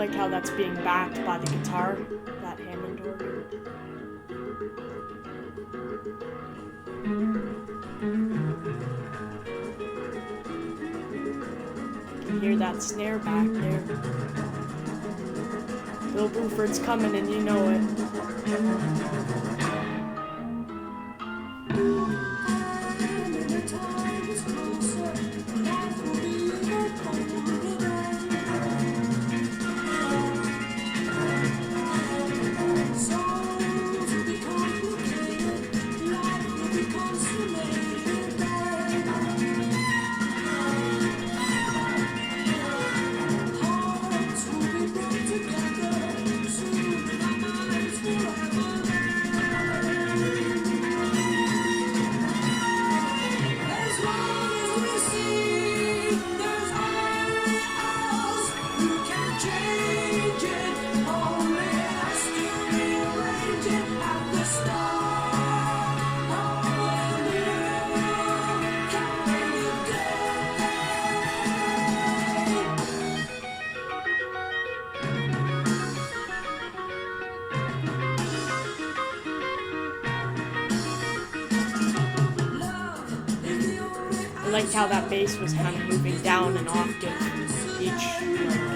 like how that's being backed by the guitar, that Hammond organ. You can hear that snare back there. Bill Bruford's coming and you know it. I liked how that bass was kind of moving down an octave each time.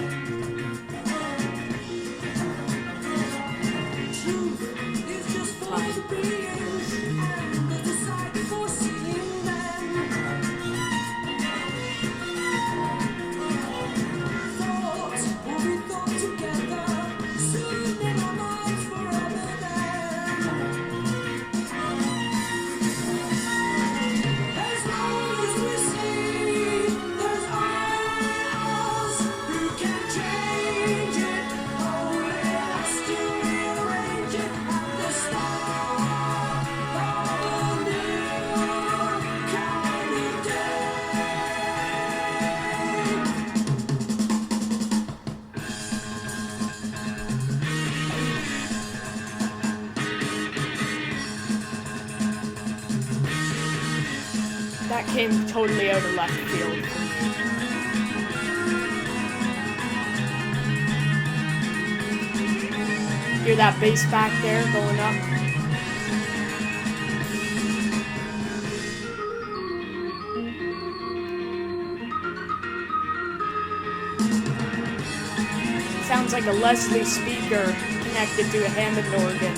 That came totally out of left field. Hear that bass back there going up? Sounds like a Leslie speaker connected to a Hammond organ.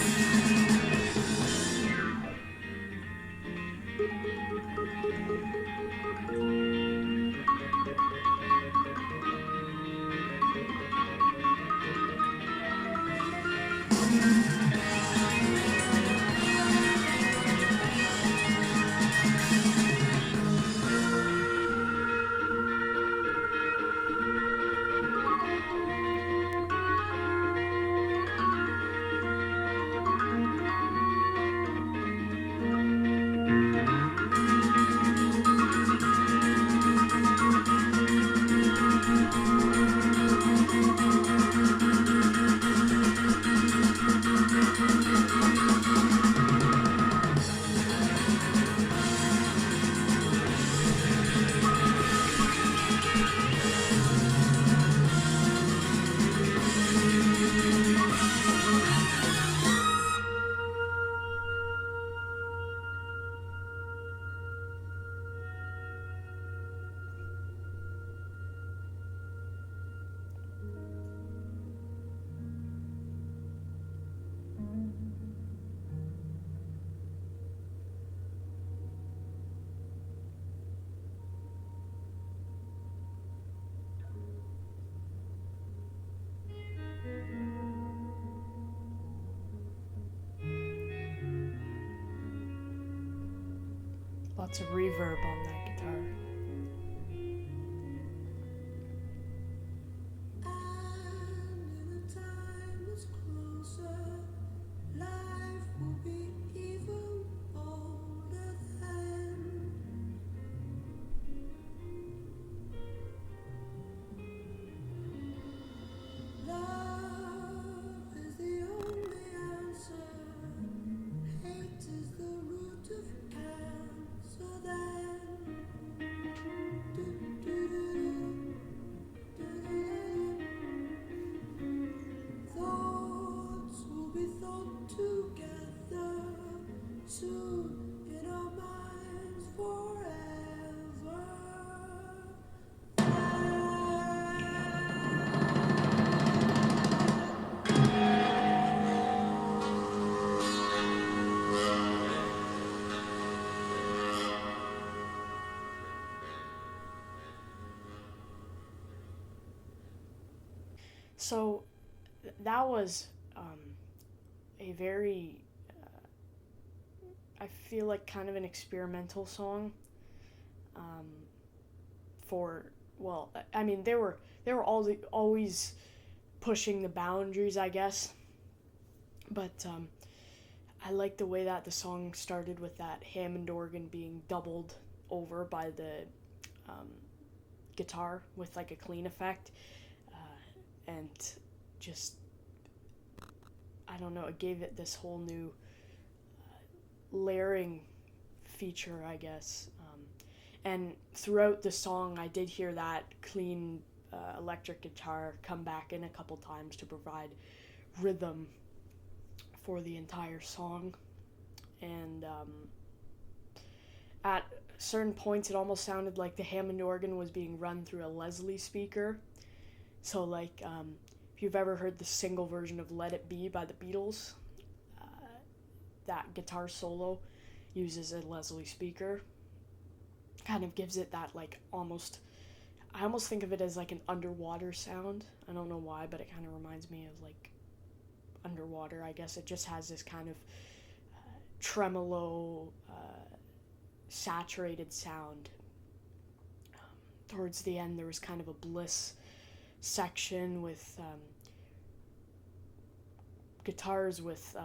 Lots of reverb on that guitar. in our minds forever. So that was a very, I feel like, kind of an experimental song. Um, for well, I mean, they were always pushing the boundaries, I guess. But I like the way that the song started with that Hammond organ being doubled over by the um, guitar with like a clean effect, and just, I don't know, it gave it this whole new layering feature, I guess. And throughout the song, I did hear that clean electric guitar come back in a couple times to provide rhythm for the entire song. And at certain points, it almost sounded like the Hammond organ was being run through a Leslie speaker. So, like, if you've ever heard the single version of Let It Be by the Beatles, uh, that guitar solo uses a Leslie speaker. Kind of gives it that, like, almost. I almost think of it as like an underwater sound. I don't know why, but it kind of reminds me of like underwater. I guess it just has this kind of tremolo, saturated sound. Towards the end, there was kind of a bliss section with guitars with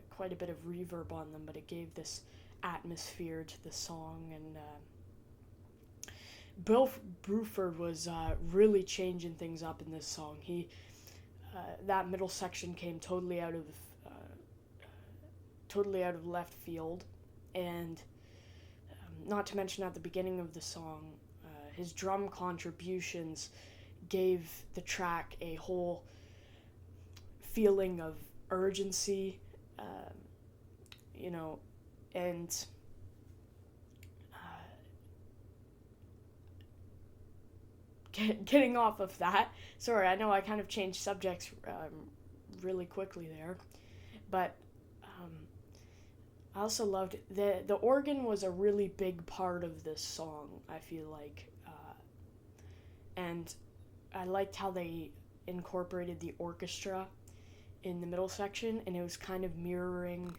quite a bit of reverb on them, but it gave this atmosphere to the song. And Bill Bruford was really changing things up in this song. That middle section came totally out of left field, and not to mention at the beginning of the song, his drum contributions gave the track a whole feeling of urgency, you know, and getting off of that. Sorry, I know I kind of changed subjects really quickly there, but I also loved the organ was a really big part of this song. I feel like, and I liked how they incorporated the orchestra in the middle section, and it was kind of mirroring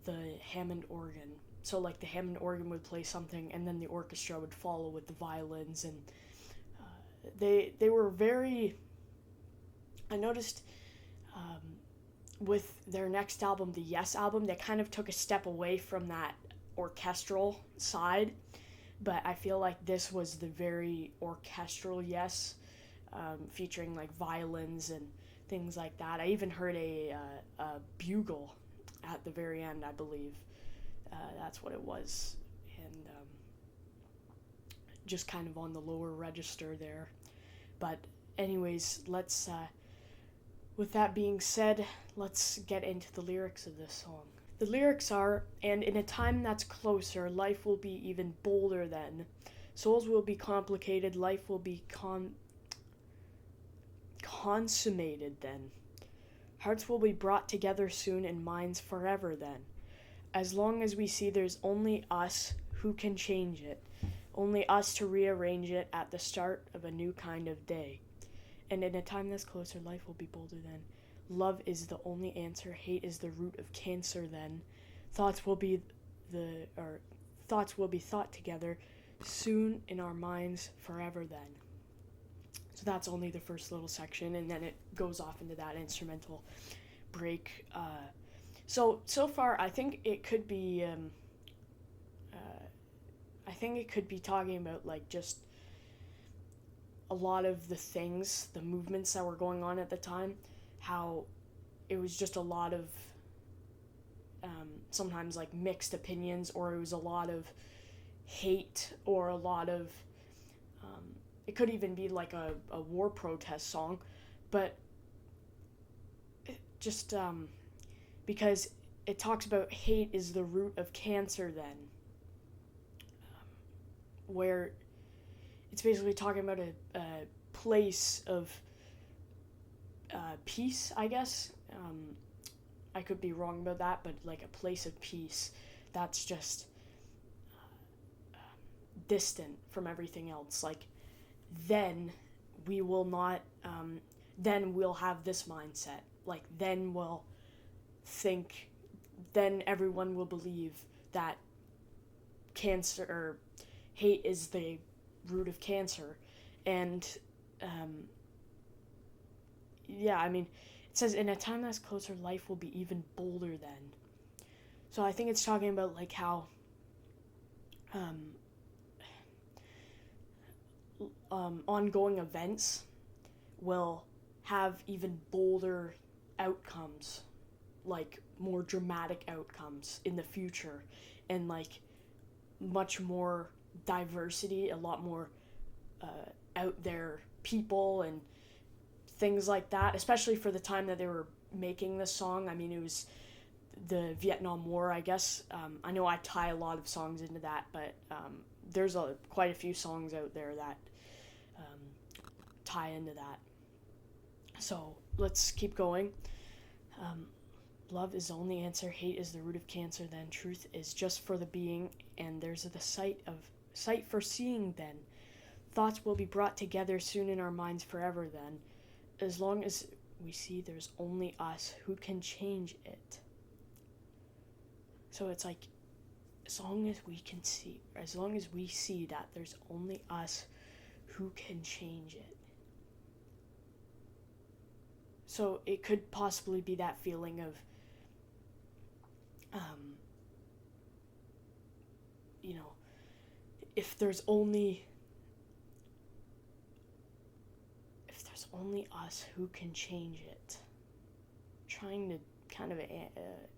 the Hammond organ. So like the Hammond organ would play something, and then the orchestra would follow with the violins, and they were very. I noticed with their next album, the Yes album, they kind of took a step away from that orchestral side, but I feel like this was the very orchestral Yes, featuring like violins and things like that. I even heard a bugle at the very end, I believe. That's what it was, and just kind of on the lower register there. But anyways, let's with that being said, let's get into the lyrics of this song. The lyrics are, and in a time that's closer, life will be even bolder then. Souls will be complicated, life will be consummated then. Hearts will be brought together soon and minds forever then. As long as we see there's only us who can change it, only us to rearrange it at the start of a new kind of day. And in a time that's closer, life will be bolder then. Love is the only answer, hate is the root of cancer then. Thoughts will be thought together soon in our minds forever then. So that's only the first little section, and then it goes off into that instrumental break. So far, I think it could be. I think it could be talking about like just a lot of the movements that were going on at the time, how it was just a lot of sometimes like mixed opinions, or it was a lot of hate, or a lot of it could even be like a war protest song, but just because it talks about hate is the root of cancer then, where it's basically talking about a place of peace, I guess. I could be wrong about that, but like a place of peace that's just distant from everything else. Like, then we will not, then we'll have this mindset. Like, then we'll think, then everyone will believe that cancer or hate is the root of cancer. And yeah, I mean, it says in a time that's closer, life will be even bolder then. So I think it's talking about like how ongoing events will have even bolder outcomes, like more dramatic outcomes in the future, and like much more diversity, a lot more out there people and things like that, especially for the time that they were making this song. I mean, it was the Vietnam War, I guess. I know I tie a lot of songs into that, but there's quite a few songs out there that tie into that. So let's keep going. Love is the only answer. Hate is the root of cancer. Then truth is just for the being, and there's the sight for seeing. Then thoughts will be brought together soon in our minds forever. Then, as long as we see there's only us who can change it. So it's like, as long as we can see, as long as we see that there's only us who can change it. So it could possibly be that feeling of, you know, if there's only us who can change it. Trying to kind of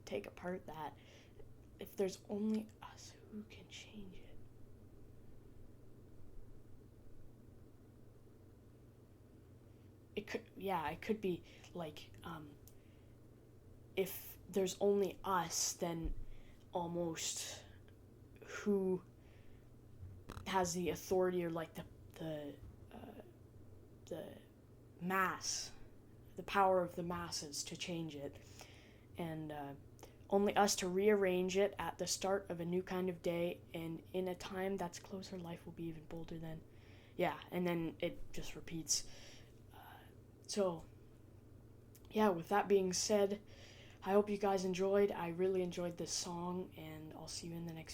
take apart that. If there's only us who can change it. It could be like, if there's only us, then almost who has the authority, or like the mass, the power of the masses to change it, and only us to rearrange it at the start of a new kind of day, and in a time that's closer, life will be even bolder then. Yeah, and then it just repeats. So, yeah, with that being said, I hope you guys enjoyed. I really enjoyed this song, and I'll see you in the next